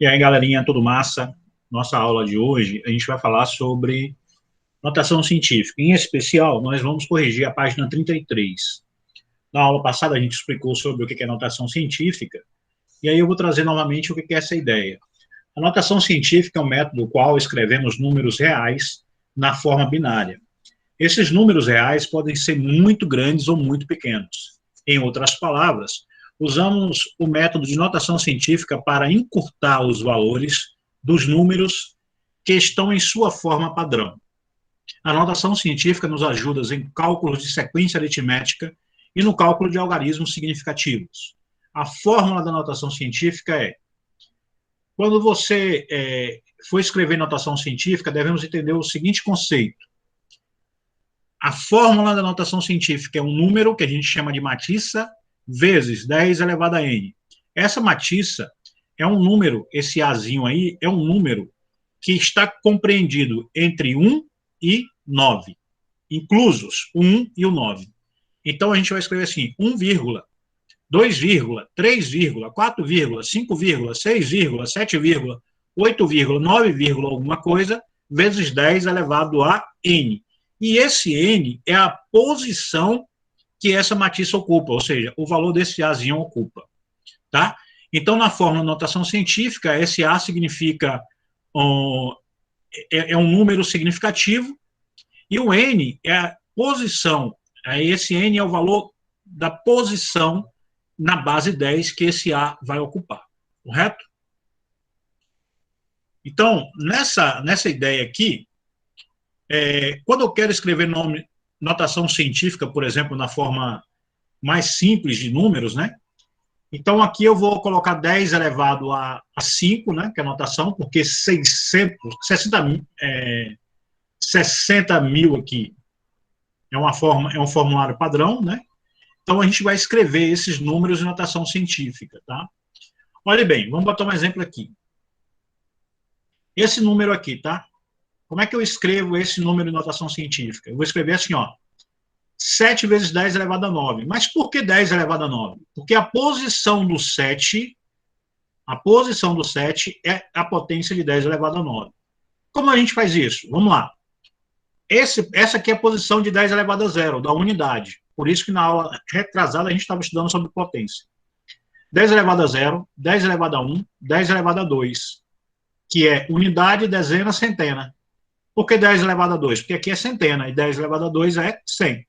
E aí, galerinha, tudo massa? Nossa aula de hoje, a gente vai falar sobre notação científica. Em especial, nós vamos corrigir a página 33. Na aula passada, a gente explicou sobre o que é notação científica, e aí eu vou trazer novamente o que é essa ideia. A notação científica é um método no qual escrevemos números reais na forma binária. Esses números reais podem ser muito grandes ou muito pequenos. Em outras palavras, usamos o método de notação científica para encurtar os valores dos números que estão em sua forma padrão. A notação científica nos ajuda em cálculos de sequência aritmética e no cálculo de algarismos significativos. A fórmula da notação científica é: quando você for escrever notação científica, devemos entender o seguinte conceito. A fórmula da notação científica é um número que a gente chama de matiça vezes 10 elevado a n. Essa matiça é um número, esse Azinho aí, é um número que está compreendido entre 1 e 9, inclusos o 1 e o 9. Então, a gente vai escrever assim, 1, 2, 3, 4, 5, 6, 7, 8, 9, alguma coisa, vezes 10 elevado a n. E esse n é a posição que essa matiça ocupa, ou seja, o valor desse Azinho ocupa. Tá? Então, na fórmula de notação científica, esse A significa é um número significativo, e o n é a posição, esse n é o valor da posição na base 10 que esse A vai ocupar, correto? Então, nessa ideia aqui, quando eu quero escrever notação científica, por exemplo, na forma mais simples de números, né? Então, aqui eu vou colocar 10 elevado a 5, né, que é a notação, porque 60 mil aqui é um formulário padrão, né? Então, a gente vai escrever esses números em notação científica, tá? Olha bem, vamos botar um exemplo aqui. Esse número aqui, tá? Como é que eu escrevo esse número em notação científica? Eu vou escrever assim, ó, 7 vezes 10 elevado a 9. Mas por que 10 elevado a 9? Porque a posição do 7 é a potência de 10 elevado a 9. Como a gente faz isso? Vamos lá. Essa aqui é a posição de 10 elevado a 0, da unidade. Por isso que na aula retrasada a gente estava estudando sobre potência. 10 elevado a 0, 10 elevado a 1, 10 elevado a 2, que é unidade, dezena, centena. Por que 10 elevado a 2? Porque aqui é centena, e 10 elevado a 2 é 100.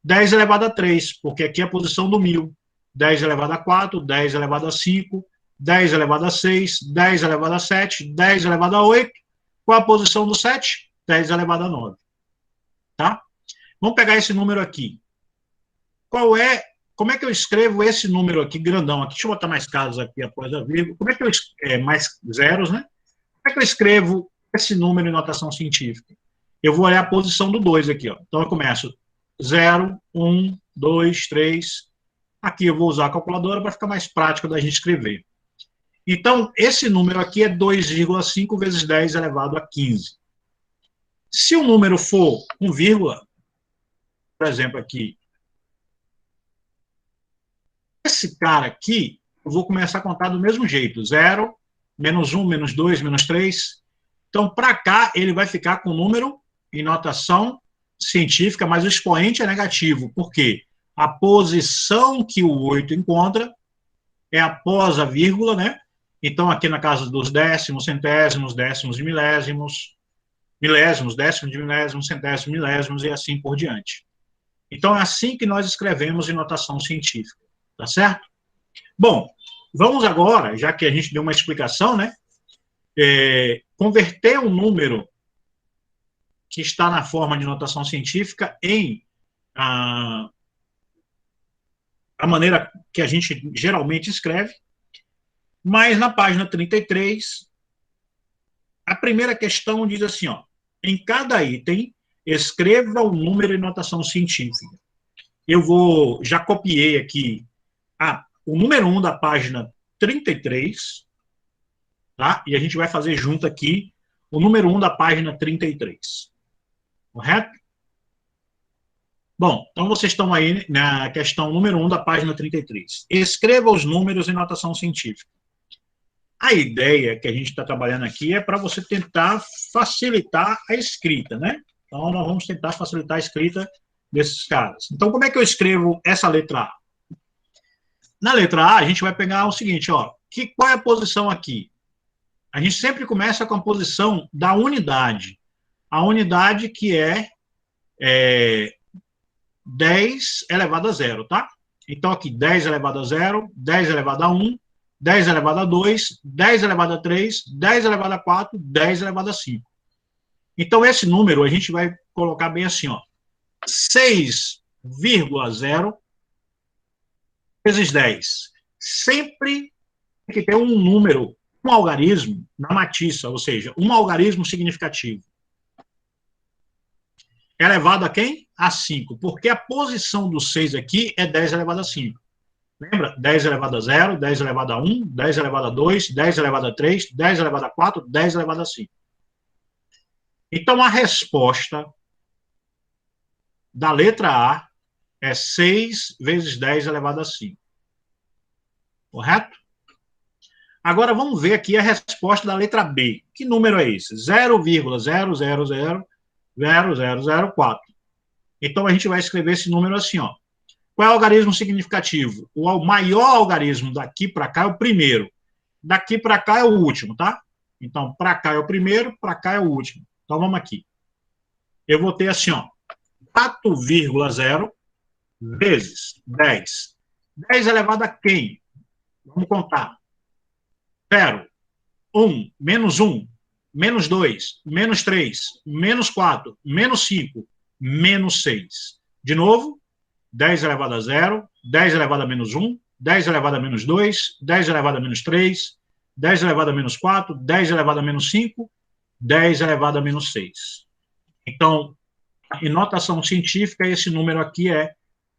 10 elevado a 3, porque aqui é a posição do 1000. 10 elevado a 4, 10 elevado a 5, 10 elevado a 6, 10 elevado a 7, 10 elevado a 8. Qual a posição do 7? 10 elevado a 9. Tá? Vamos pegar esse número aqui. Como é que eu escrevo esse número aqui, grandão? Aqui, deixa eu botar mais casas aqui após a vírgula. Como é que eu mais zeros, né? Como é que eu escrevo esse número em notação científica? Eu vou olhar a posição do 2 aqui, ó. Então eu começo 0, 1, 2, 3. Aqui eu vou usar a calculadora para ficar mais prático da gente escrever. Então, esse número aqui é 2,5 vezes 10 elevado a 15. Se o número for 1, por exemplo, aqui, esse cara aqui, eu vou começar a contar do mesmo jeito. 0, menos 1, menos 2, menos 3. Então, para cá, ele vai ficar com o número em notação científica, mas o expoente é negativo. Por quê? A posição que o 8 encontra é após a vírgula, né? Então, aqui na casa dos décimos, centésimos, décimos de milésimos, décimos de milésimos, centésimos, milésimos e assim por diante. Então, é assim que nós escrevemos em notação científica, tá certo? Bom, vamos agora, já que a gente deu uma explicação, né? Converter um número que está na forma de notação científica em a maneira que a gente geralmente escreve, mas na página 33, a primeira questão diz assim, ó, em cada item, escreva o número em notação científica. Eu já copiei aqui o número 1 da página 33, tá? E a gente vai fazer junto aqui o número 1 da página 33. Correto? Bom, então vocês estão aí na questão número 1 da página 33. Escreva os números em notação científica. A ideia que a gente está trabalhando aqui é para você tentar facilitar a escrita, né? Então, nós vamos tentar facilitar a escrita desses caras. Então, como é que eu escrevo essa letra A? Na letra A, a gente vai pegar o seguinte, ó, qual é a posição aqui? A gente sempre começa com a posição da unidade. A unidade que é 10 elevado a zero, tá? Então, aqui, 10 elevado a zero, 10 elevado a 1, 10 elevado a 2, 10 elevado a 3, 10 elevado a 4, 10 elevado a 5. Então, esse número a gente vai colocar bem assim, ó, 6,0 vezes 10. Sempre tem que ter um número, um algarismo na matiça, ou seja, um algarismo significativo. Elevado a quem? A 5, porque a posição do 6 aqui é 10 elevado a 5. Lembra? 10 elevado a 0, 10 elevado a 1, 10 elevado a 2, 10 elevado a 3, 10 elevado a 4, 10 elevado a 5. Então, a resposta da letra A é 6 vezes 10 elevado a 5. Correto? Agora, vamos ver aqui a resposta da letra B. Que número é esse? 0,0000004. Então, a gente vai escrever esse número assim, ó. Qual é o algarismo significativo? O maior algarismo daqui para cá é o primeiro. Daqui para cá é o último, tá? Então, para cá é o primeiro, para cá é o último. Então, vamos aqui. Eu vou ter assim, ó, 4,0 vezes 10. 10 elevado a quem? Vamos contar. 0, 1, menos 1, menos 2, menos 3, menos 4, menos 5, menos 6. De novo, 10 elevado a 0, 10 elevado a menos 1, 10 elevado a menos 2, 10 elevado a menos 3, 10 elevado a menos 4, 10 elevado a menos 5, 10 elevado a menos 6. Então, em notação científica, esse número aqui é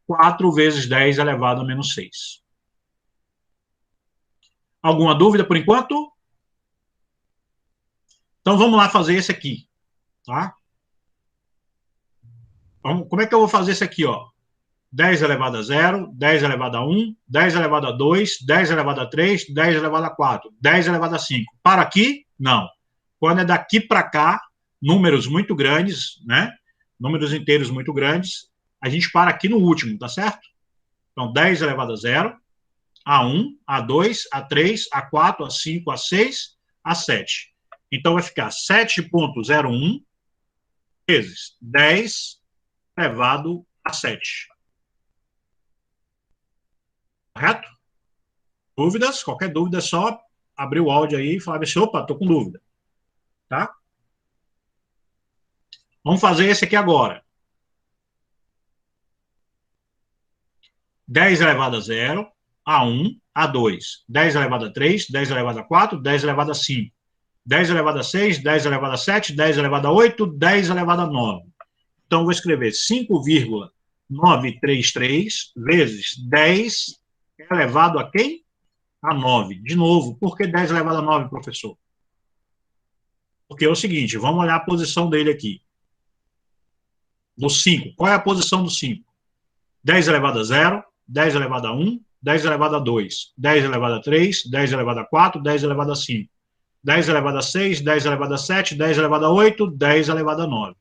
4 vezes 10 elevado a menos 6. Alguma dúvida por enquanto? Então, vamos lá fazer esse aqui, tá? Como é que eu vou fazer esse aqui, ó? 10 elevado a 0, 10 elevado a 1, 10 elevado a 2, 10 elevado a 3, 10 elevado a 4, 10 elevado a 5. Para aqui? Não. Quando é daqui para cá, números muito grandes, né? Números inteiros muito grandes, a gente para aqui no último, tá certo? Então, 10 elevado a 0, A1, A2, A3, A4, A5, A6, A7. Então, vai ficar 7,01 vezes 10 elevado a 7. Correto? Dúvidas? Qualquer dúvida é só abrir o áudio aí e falar assim, opa, estou com dúvida. Tá? Vamos fazer esse aqui agora. 10 elevado a 0, A1, A2. 10 elevado a 3, 10 elevado a 4, 10 elevado a 5. 10 elevado a 6, 10 elevado a 7, 10 elevado a 8, 10 elevado a 9. Então, eu vou escrever 5,933 vezes 10 elevado a quem? A 9. De novo, por que 10 elevado a 9, professor? Porque é o seguinte, vamos olhar a posição dele aqui. Do 5. Qual é a posição do 5? 10 elevado a 0, 10 elevado a 1, 10 elevado a 2, 10 elevado a 3, 10 elevado a 4, 10 elevado a 5, 10 elevado a 6, 10 elevado a 7, 10 elevado a 8, 10 elevado a 9.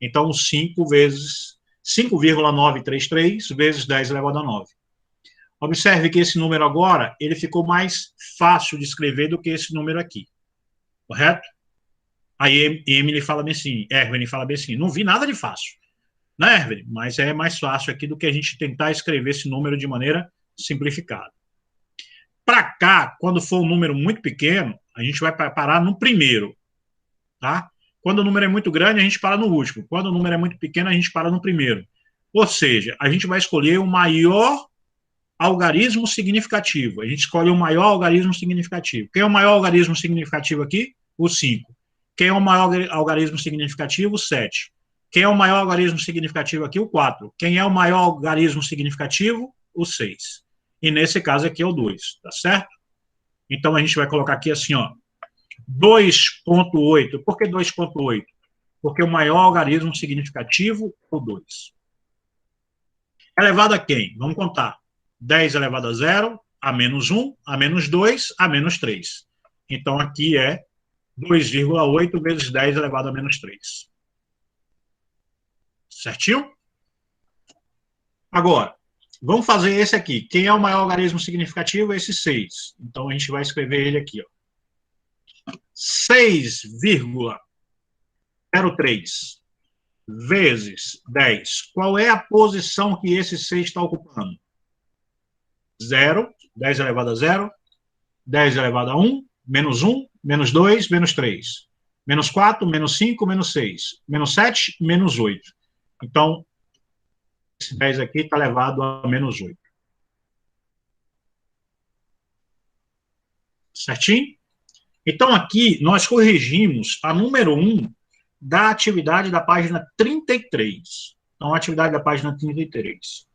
Então, 5 vezes 5,933 vezes 10 elevado a 9. Observe que esse número agora, ele ficou mais fácil de escrever do que esse número aqui. Correto? Aí Emily fala bem assim, Erwin fala bem assim, não vi nada de fácil. Né, Erwin? Mas é mais fácil aqui do que a gente tentar escrever esse número de maneira simplificada. Para cá, quando for um número muito pequeno, a gente vai parar no primeiro. Tá? Quando o número é muito grande, a gente para no último. Quando o número é muito pequeno, a gente para no primeiro. Ou seja, a gente vai escolher o maior algarismo significativo. A gente escolhe o maior algarismo significativo. Quem é o maior algarismo significativo aqui? O 5. Quem é o maior algarismo significativo? O 7. Quem é o maior algarismo significativo aqui? O 4. Quem é o maior algarismo significativo? O 6. E nesse caso aqui é o 2, tá certo? Então a gente vai colocar aqui assim, ó, 2,8. Por que 2,8? Porque o maior algarismo significativo é o 2. Elevado a quem? Vamos contar. 10 elevado a 0, a menos 1, a menos 2, a menos 3. Então, aqui é 2,8 vezes 10 elevado a menos 3. Certinho? Agora, vamos fazer esse aqui. Quem é o maior algarismo significativo? Esse 6. Então, a gente vai escrever ele aqui. 6,03 vezes 10. Qual é a posição que esse 6 está ocupando? 0, 10 elevado a 0, 10 elevado a 1, menos 1, menos 2, menos 3, menos 4, menos 5, menos 6, menos 7, menos 8. Então, esse 10 aqui está elevado a menos 8. Certinho? Então, aqui, nós corrigimos a número 1 da atividade da página 33. Então, a atividade da página 33.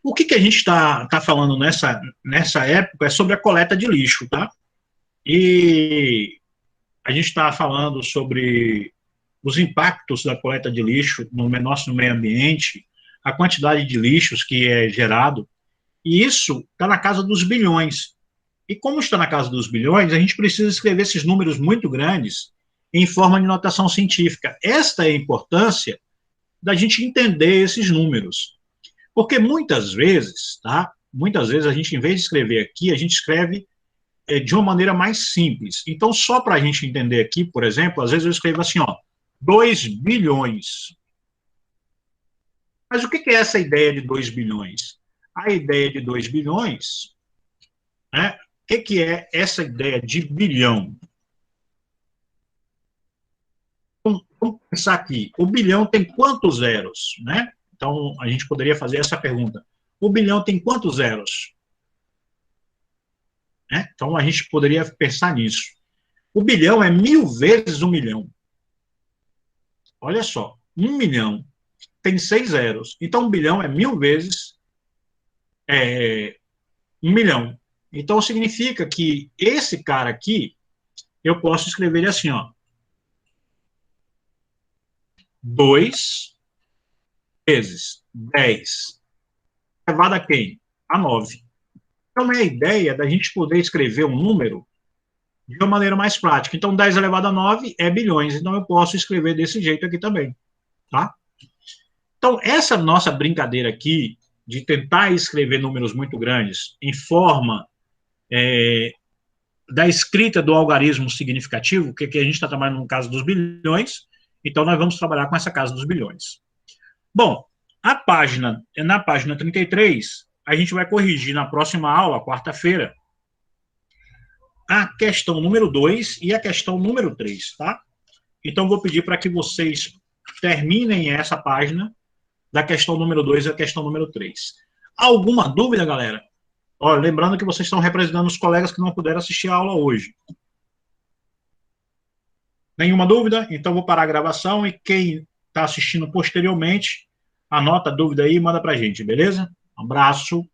O que a gente está falando nessa época é sobre a coleta de lixo, tá? E a gente está falando sobre os impactos da coleta de lixo no nosso meio ambiente, a quantidade de lixos que é gerado, e isso está na casa dos bilhões. E como está na casa dos bilhões, a gente precisa escrever esses números muito grandes em forma de notação científica. Esta é a importância da gente entender esses números. Porque muitas vezes, tá? Muitas vezes a gente, em vez de escrever aqui, a gente escreve de uma maneira mais simples. Então, só para a gente entender aqui, por exemplo, às vezes eu escrevo assim, 2 bilhões. Mas o que é essa ideia de 2 bilhões? A ideia de 2 bilhões, né? O que é essa ideia de bilhão? Vamos pensar aqui, o bilhão tem quantos zeros, né? Então, a gente poderia fazer essa pergunta. O bilhão tem quantos zeros? Né? Então, a gente poderia pensar nisso. O bilhão é 1000 vezes 1 milhão. Olha só, 1 milhão tem 6 zeros. Então, 1 bilhão é 1000 vezes 1 milhão. Então, significa que esse cara aqui, eu posso escrever ele assim, 2 vezes 10 elevado a quem? A 9. Então, é a ideia da gente poder escrever um número de uma maneira mais prática. Então, 10 elevado a 9 é bilhões. Então, eu posso escrever desse jeito aqui também. Tá? Então, essa nossa brincadeira aqui, de tentar escrever números muito grandes em forma da escrita do algarismo significativo, que a gente está trabalhando no caso dos bilhões, então nós vamos trabalhar com essa casa dos bilhões. Bom, na página 33, a gente vai corrigir na próxima aula, quarta-feira, a questão número 2 e a questão número 3, tá? Então, vou pedir para que vocês terminem essa página da questão número 2 e a questão número 3. Alguma dúvida, galera? Olha, lembrando que vocês estão representando os colegas que não puderam assistir a aula hoje. Nenhuma dúvida? Então, vou parar a gravação e quem está assistindo posteriormente, anota a dúvida aí e manda para a gente, beleza? Um abraço.